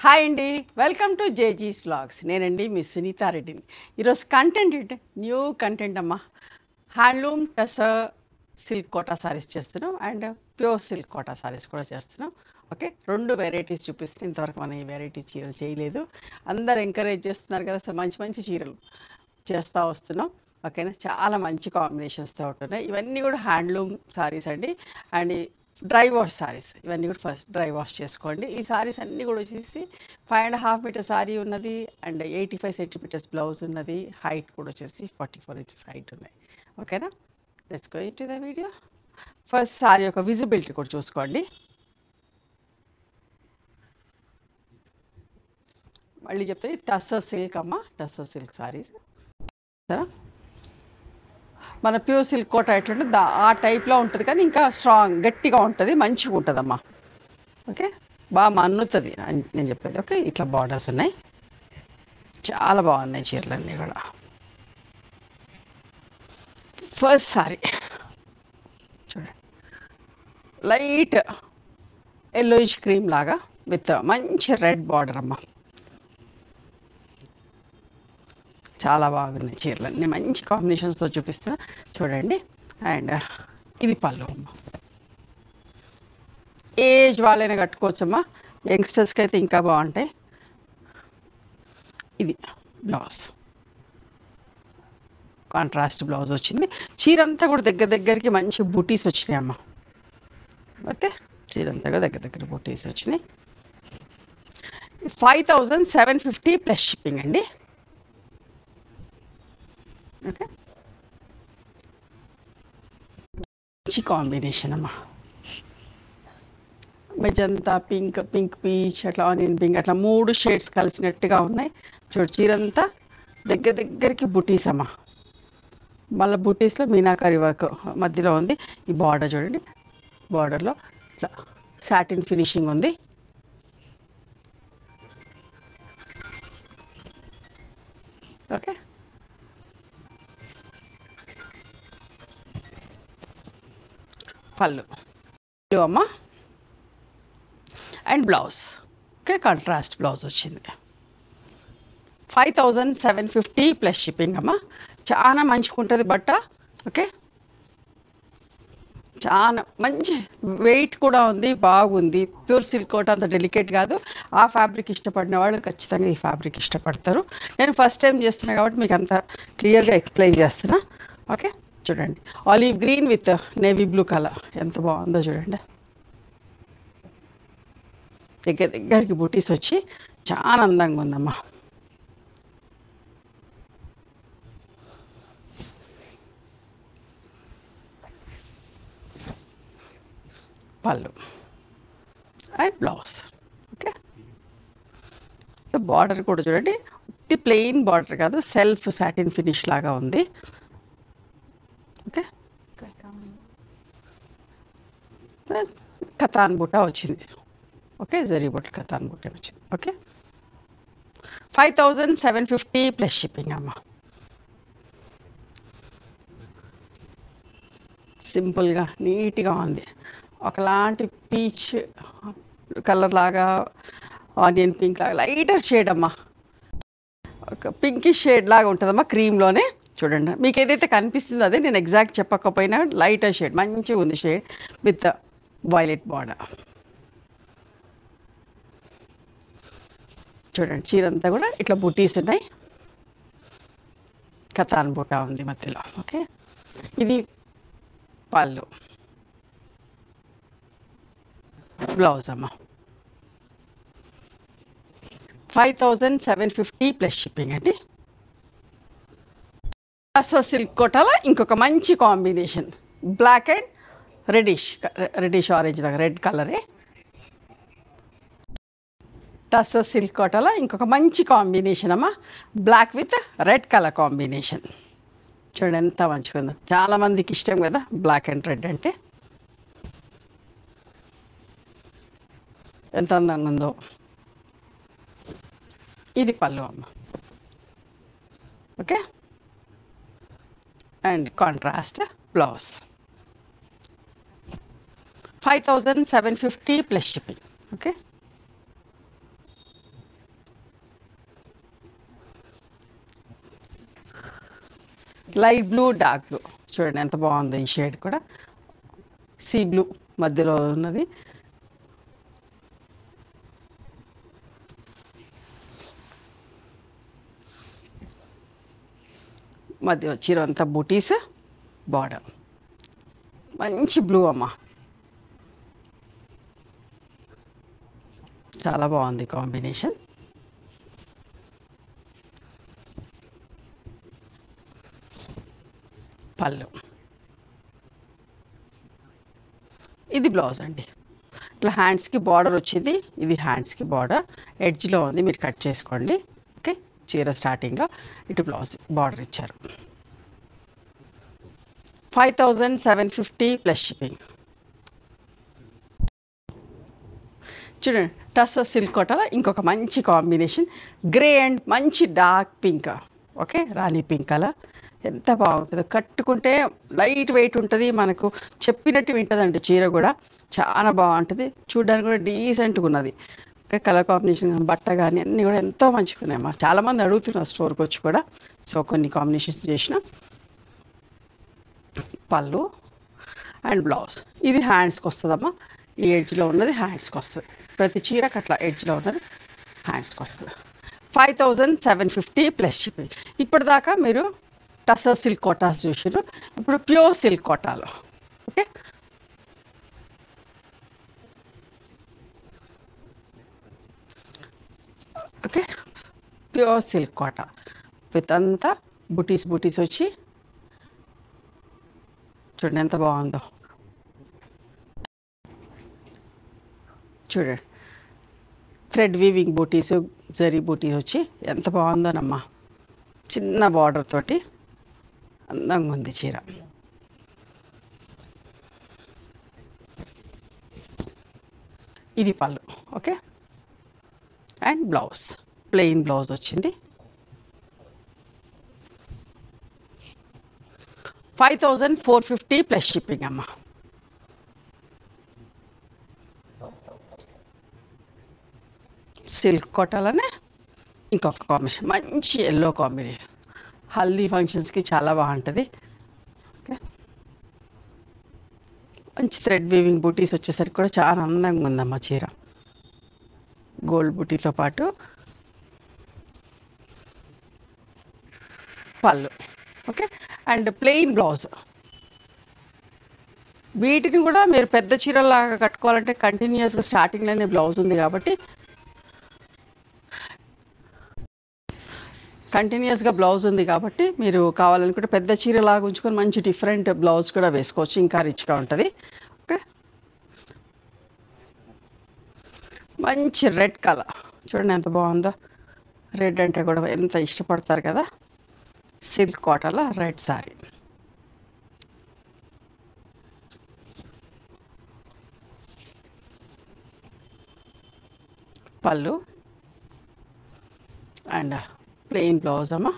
Hi అండి, welcome to జేజీస్ vlogs. నేనండి మీ సునీతా రెడ్డిని. ఈరోజు కంటెంట్ ఏంటి? న్యూ కంటెంట్ అమ్మా. హ్యాండ్లూమ్ టసర్ సిల్క్ కోటా సారీస్ చేస్తున్నాం and pure silk Kota saris కూడా చేస్తున్నాం. ఓకే, రెండు వెరైటీస్ చూపిస్తున్నాం. ఇంతవరకు మనం ఈ వెరైటీ చీరలు చేయలేదు. అందరు ఎంకరేజ్ చేస్తున్నారు కదా, అసలు మంచి మంచి చీరలు చేస్తూ వస్తున్నాం. ఓకేనా, చాలా మంచి కాంబినేషన్స్తో ఉంటున్నాయి. ఇవన్నీ కూడా హ్యాండ్లూమ్ సారీస్ అండి. అండ్ డ్రై వాష్ సారీస్, ఇవన్నీ కూడా ఫస్ట్ డ్రై వాష్ చేసుకోండి. ఈ సారీస్ అన్నీ కూడా వచ్చేసి 5.5 మీటర్ సారీ ఉన్నది అండ్ 85 సెంటీమీటర్స్ బ్లౌజ్ ఉన్నది. హైట్ కూడా వచ్చేసి 44 ఇంచెస్ హైట్ ఉన్నాయి. ఓకేనా, let's go into the video. First sorry యొక్క విజిబిలిటీ కూడా చూసుకోండి. మళ్ళీ చెప్తే టస్సర్ సిల్క్ అమ్మ, టస్సర్ సిల్క్ సారీస్. సరే, మన ప్యూర్ సిల్క్ కోట ఎట్లుంటే ఆ టైప్లో ఉంటుంది, కానీ ఇంకా స్ట్రాంగ్ గట్టిగా ఉంటుంది, మంచిగా ఉంటుందమ్మా. ఓకే, బాగా మన్నుతుంది నేను చెప్పేది. ఓకే, ఇట్లా బార్డర్స్ ఉన్నాయి, చాలా బాగున్నాయి చీరలన్నీ కూడా. ఫస్ట్ సారీ చూడండి, లైట్ ఎల్లోయిష్ క్రీమ్ లాగా విత్ మంచి రెడ్ బార్డర్ అమ్మ. చాలా బాగున్నాయి చీరలన్నీ, మంచి కాంబినేషన్స్తో చూపిస్తున్నా చూడండి. అండ్ ఇది పళ్ళు అమ్మ. ఏజ్ వాళ్ళైనా కట్టుకోవచ్చమ్మా, యంగ్స్టర్స్కి అయితే ఇంకా బాగుంటాయి. ఇది బ్లౌజ్, కాంట్రాస్ట్ బ్లౌజ్ వచ్చింది. చీర అంతా కూడా దగ్గర దగ్గరికి మంచి బూటీస్ వచ్చినాయి అమ్మ. ఓకే, చీర అంతా కూడా దగ్గర దగ్గర బూటీస్ వచ్చినాయి. 5750 ప్లస్ షిప్పింగ్ అండి. ఓకే, మంచి కాంబినేషన్ అమ్మా. మెజంతా పింక్, పింక్ పీచ్, అట్లా ఆనియన్ పింక్, అట్లా 3 షేడ్స్ కలిసినట్టుగా ఉన్నాయి. చూడు, చీరంతా దగ్గర దగ్గరికి బుటీస్ అమ్మ. మళ్ళీ బుటీస్లో మీనాకరి వర్క్ మధ్యలో ఉంది. ఈ బార్డర్ చూడండి, బార్డర్లో ఇట్లా సాటిన్ ఫినిషింగ్ ఉంది. ఓకే, పళ్ళు అమ్మ and blouse. Okay, contrast blouse వచ్చింది. 5750 ప్లస్ షిప్పింగ్ అమ్మ. చాలా మంచిగా ఉంటుంది బట్ట. ఓకే, చాలా మంచి వెయిట్ కూడా ఉంది, బాగుంది. ప్యూర్ సిల్క్ కోట్ అంత డెలికేట్ కాదు. ఆ ఫ్యాబ్రిక్ ఇష్టపడిన వాళ్ళు ఖచ్చితంగా ఈ ఫ్యాబ్రిక్ ఇష్టపడతారు. నేను ఫస్ట్ టైం చేస్తున్నా కాబట్టి మీకు అంత క్లియర్గా ఎక్స్ప్లెయిన్ చేస్తున్నా. ఓకే, చూడండి, olive green with navy blue colour ఎంత బాగుందో చూడండి. దగ్గర దగ్గరికి బూటీస్ వచ్చి చాలా అందంగా ఉందమ్మా. పళ్ళు అండ్ బ్లౌజ్. ఓకే, బార్డర్ కూడా చూడండి, ఉట్టి ప్లెయిన్ బార్డర్ కాదు, సెల్ఫ్ సాటిన్ ఫినిష్ లాగా ఉంది. ఓకే, కతాన్ బూటా వచ్చింది. ఓకే, జరీ బూట కతాన్ బూటా వచ్చింది. ఓకే, 5750 ప్లస్ షిప్పింగ్ అమ్మ. సింపుల్గా నీట్గా ఉంది. ఒకలాంటి పీచ్ కలర్ లాగా, ఆనియన్ పింక్ లాగా లైటర్ షేడ్ అమ్మా. ఒక పింకిష్ షేడ్ లాగా ఉంటుందమ్మా క్రీమ్లోనే. చూడండి, మీకు ఏదైతే కనిపిస్తుందో అదే, నేను ఎగ్జాక్ట్ చెప్పకపోయినా లైటర్ షేడ్ మంచిగా ఉంది షేడ్ విత్ వైలెట్ బార్డర్. చూడండి, చీర అంతా కూడా ఇట్లా బుటీస్ ఉన్నాయి, కతాన్ బూటా ఉంది మధ్యలో. ఓకే, ఇది పళ్ళు, బ్లౌజ్ అమ్మ. 5750 ప్లస్ షిప్పింగ్ అండి. టస్సర్ సిల్క్ కోటాలో ఇంకొక మంచి combination, black and reddish orange లాగా రెడ్ కలరే. టస్సర్ సిల్క్ కోటాలో ఇంకొక మంచి కాంబినేషన్ అమ్మా, black with red colour combination. చూడండి ఎంత మంచిగా ఉందో, చాలా మందికి ఇష్టం కదా బ్లాక్ అండ్ రెడ్ అంటే. ఎంత అందంగా ఉందో. ఇది పళ్ళు అమ్మ. Okay, and contrast blouse. 5750 plus shipping. Okay, light blue dark blue చూడండి ఎంత బాగుంది ఈ షేడ్ కూడా. సీ బ్లూ మధ్యలో ఉన్నది. మధ్య చీర అంతా బూటీస్, బార్డర్ మంచి బ్లూ అమ్మ, చాలా బాగుంది కాంబినేషన్. పళ్ళు, ఇది బ్లౌజ్ అండి. ఇట్లా హ్యాండ్స్కి బార్డర్ వచ్చింది, ఇది హ్యాండ్స్కి బార్డర్ ఎడ్జ్లో ఉంది, మీరు కట్ చేసుకోండి. ఓకే, చీర స్టార్టింగ్లో ఇటు బ్లౌజ్ బార్డర్ ఇచ్చారు. 5750 ప్లస్ షిప్పింగ్. చూడండి టస్సర్ సిల్క్ కోటలో ఇంకొక మంచి కాంబినేషన్, గ్రే అండ్ మంచి డార్క్ పింక్. ఓకే, రాణి పింక్ కలర్ ఎంత బాగుంటుందో, కట్టుకుంటే లైట్ వెయిట్ ఉంటుంది, మనకు చెప్పినట్టు వింటుందండి చీర కూడా, చాలా బాగుంటుంది, చూడడానికి కూడా డీసెంట్గా ఉన్నది. ఓకే, కలర్ కాంబినేషన్ బట్ట కానీ అన్నీ కూడా ఎంతో మంచిగా ఉన్నాయమ్మా. చాలామంది అడుగుతున్నారు స్టోర్కి వచ్చి కూడా, సో కొన్ని కాంబినేషన్స్ చేసిన. పళ్ళు అండ్ బ్లౌజ్, ఇది హ్యాండ్స్కి వస్తుందమ్మా, ఈ ఎడ్జ్లో ఉన్నది హ్యాండ్స్కి వస్తుంది, ప్రతి చీరకు అట్లా ఎడ్జ్లో ఉన్నది హ్యాండ్స్కి వస్తుంది. 5750 ప్లస్ షిప్పింగ్. ఇప్పటిదాకా మీరు టసర్ సిల్క్ కోటాస్ చూసారు, ఇప్పుడు ప్యూర్ సిల్క్ కోటాలో. Okay, okay pure silk Kota with అంతా బుటీస్ బుటీస్ వచ్చి చూడండి ఎంత బాగుందో. చూడండి థ్రెడ్ వీవింగ్ బూటీస్, జరీ బూటీస్ వచ్చి ఎంత బాగుందోనమ్మా, చిన్న బార్డర్ తోటి అందంగా ఉంది చీర. ఇది పళ్ళు. Okay, and blouse plain blouse వచ్చింది. 5450 ప్లస్ షిప్పింగ్ అమ్మా. సిల్క్ కోటాలోనే ఇంకొక కాంబినేషన్, మంచి ఎల్లో కాంబినేషన్, హల్దీ ఫంక్షన్స్కి చాలా బాగుంటుంది. ఓకే, మంచి థ్రెడ్ వీవింగ్ బూటీస్ వచ్చేసరికి కూడా చాలా అందంగా ఉందమ్మా చీర, గోల్డ్ బూటీతో పాటు. పళ్ళు. Okay, and plain blouse. వీటిని కూడా మీరు పెద్ద చీరలాగా కట్టుకోవాలంటే కంటిన్యూస్గా స్టార్టింగ్లోనే బ్లౌజ్ ఉంది కాబట్టి, కంటిన్యూస్గా బ్లౌజ్ ఉంది కాబట్టి మీరు కావాలనుకుంటే పెద్ద చీరలాగా ఉంచుకొని మంచి డిఫరెంట్ బ్లౌజ్ కూడా వేసుకోవచ్చు, ఇంకా రిచ్గా ఉంటుంది. ఓకే, మంచి రెడ్ కలర్ చూడండి ఎంత బాగుందో, రెడ్ అంటే కూడా ఎంత ఇష్టపడతారు కదా, సిల్క్ కాటన్లో రెడ్ సారీ. పళ్ళు అండ్ ప్లెయిన్ బ్లౌజ్ అమ్మా.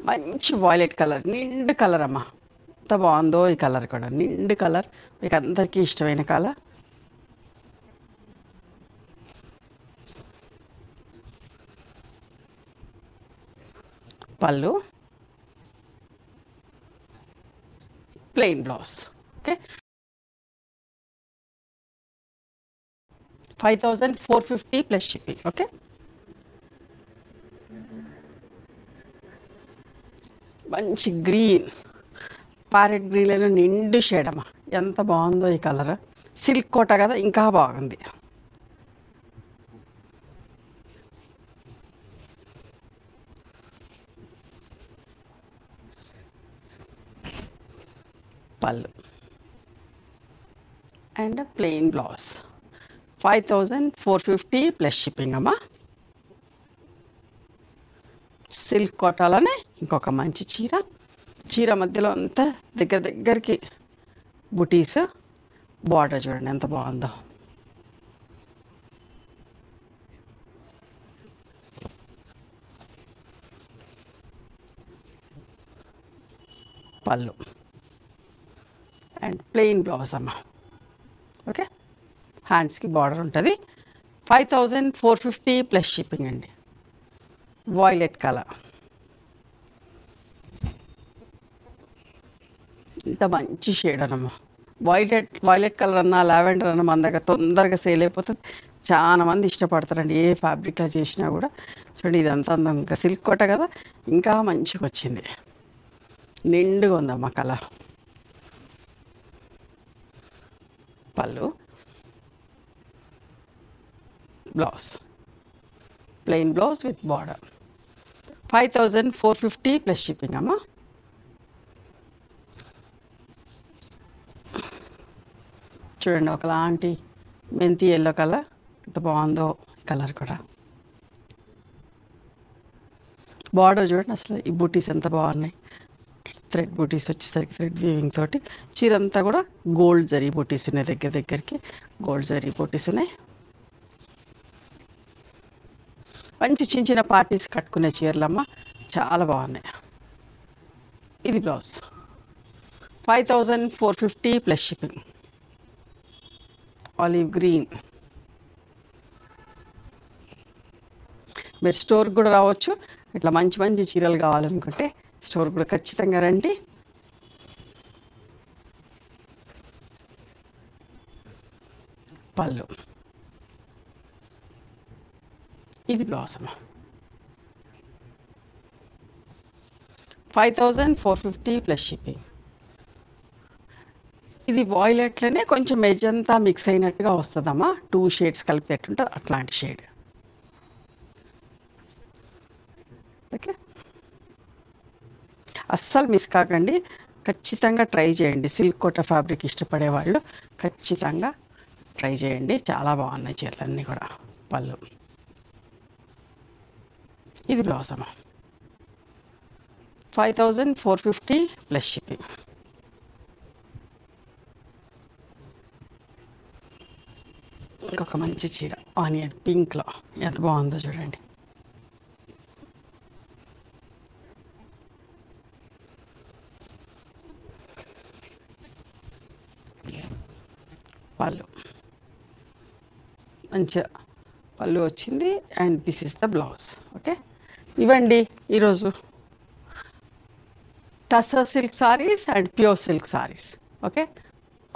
మంచి వాయిలెట్ కలర్, నిండు కలర్ అమ్మా, ఎంత బాగుందో ఈ కలర్ కూడా, నిండు కలర్, మీకు అందరికీ ఇష్టమైన కలర్. పళ్ళు plain blouse. Okay, 5450 plus shipping. Okay, మంచి గ్రీన్, ప్యారెట్ గ్రీన్లో నిండు షేడ్ అమ్మా, ఎంత బాగుందో ఈ కలర్, సిల్క్ కోట కదా ఇంకా బాగుంది. పళ్ళు and plain blouse. 5450 plus shipping అమ్మా. సిల్క్ కోటాలోనే ఇంకొక మంచి చీర, చీర మధ్యలో అంతా దగ్గర దగ్గరికి బుటీస్, బార్డర్ చూడండి ఎంత బాగుందో. పళ్ళు అండ్ ప్లెయిన్ బ్లౌజ్ అమ్మా. ఓకే, హ్యాండ్స్కి బార్డర్ ఉంటుంది. 5450 ప్లస్ షిప్పింగ్ అండి. వాయిలెట్ కలర్, ఇంత మంచి షేడ్ అన్నమా. వైలెట్ కలర్ అన్నా లావెండర్ అన్న మన దగ్గర తొందరగా సేల్ అయిపోతుంది. చాలా మంది ఇష్టపడతారండి ఏ ఫ్యాబ్రిక్లో చేసినా కూడా. చూడండి ఇదంతా ఇంకా సిల్క్ కోట కదా, ఇంకా మంచిగా వచ్చింది, నిండుగా ఉందమ్మా కలర్. పళ్ళు, blouse plain blouse with border. 5450 plus shipping అమ్మా. చూడండి ఒకలాంటి మెంతి ఎల్లో కలర్, ఎంత బాగుందో కలర్ కూడా. బార్డర్ చూడండి అసలు ఈ బూటీస్ ఎంత బాగున్నాయి. థ్రెడ్ బూటీస్ వచ్చేసరికి థ్రెడ్ వీవింగ్ తోటి చీర అంతా కూడా గోల్డ్ జరీ బూటీస్ ఉన్నాయి, దగ్గరికి గోల్డ్ జరీ బూటీస్ ఉన్నాయి. మంచి చిన్న చిన్న పార్టీస్ కట్టుకునే చీరలమ్మ, చాలా బాగున్నాయి. ఇది blouse. 5450 plus shipping. Olive green. మీరు స్టోర్కి కూడా రావచ్చు. ఇట్లా మంచి మంచి చీరలు కావాలనుకుంటే స్టోర్ కూడా ఖచ్చితంగా రండి. పళ్ళు, ఇది బ్లౌజ్ అమ్మా. 5450 ప్లస్ షిప్పింగ్. ఇది వాయిలెట్లోనే కొంచెం మెజంతా మిక్స్ అయినట్టుగా వస్తుందమ్మా. 2 షేడ్స్ కలిపితే ఎట్లుంటుంది అట్లాంటి షేడ్. ఓకే, అస్సలు మిస్ కాకండి, ఖచ్చితంగా ట్రై చేయండి. సిల్క్ కోట ఫ్యాబ్రిక్ ఇష్టపడే వాళ్ళు ఖచ్చితంగా ట్రై చేయండి. చాలా బాగున్నాయి చీరలన్నీ కూడా. పళ్ళు, ఇది బ్లౌజ్ అమ్మా. 5450 ప్లస్ షిప్పింగ్. ఇంకొక మంచి చీర ఆనియన్ పింక్లో ఎంత బాగుందో చూడండి. పళ్ళు, మంచిగా పళ్ళు వచ్చింది and this is the blouse. Okay, ఇవ్వండి ఈరోజు tussar silk saris and pure silk saris. Okay,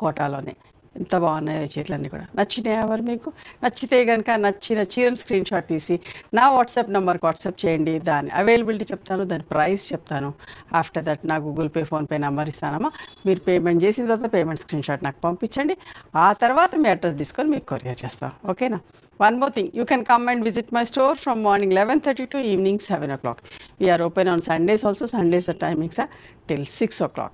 కోటాలోనే ఎంత బాగున్నాయో చీరలన్నీ కూడా. నచ్చినాయి ఎవరు మీకు? నచ్చితే కనుక నచ్చిన చీరను స్క్రీన్ షాట్ తీసి నా వాట్సాప్ నెంబర్కి వాట్సాప్ చేయండి. దాని అవైలబిలిటీ చెప్తాను, దాని ప్రైస్ చెప్తాను. ఆఫ్టర్ దట్ నా గూగుల్ పే, ఫోన్పే నెంబర్ ఇస్తానమ్మా. మీరు పేమెంట్ చేసిన తర్వాత పేమెంట్ స్క్రీన్ షాట్ నాకు పంపించండి. ఆ తర్వాత మీ అడ్రస్ తీసుకొని మీకు కొరియర్ చేస్తాం. ఓకేనా? One more thing, you can come and visit my store from morning 11:30 to evening 7 o'clock. We are open on Sundays also. Sundays the timings are till 6 o'clock.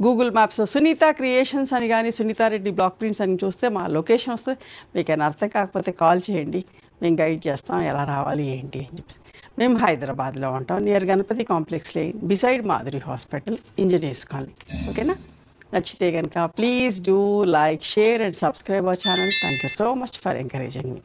Google మ్యాప్స్లో Sunitha creations అని కానీ Sunitha Reddy block prints అని చూస్తే మా location వస్తుంది. మీకు ఏమైనా అర్థం కాకపోతే కాల్ చేయండి, మేము గైడ్ చేస్తాం ఎలా రావాలి ఏంటి అని చెప్పి. మేము హైదరాబాద్లో ఉంటాం, near Ganapathi complex lane, beside Madhuri hospital, engineers colony. ఓకేనా? నచ్చితే కనుక please do like, share and subscribe our channel. Thank you so much for encouraging me.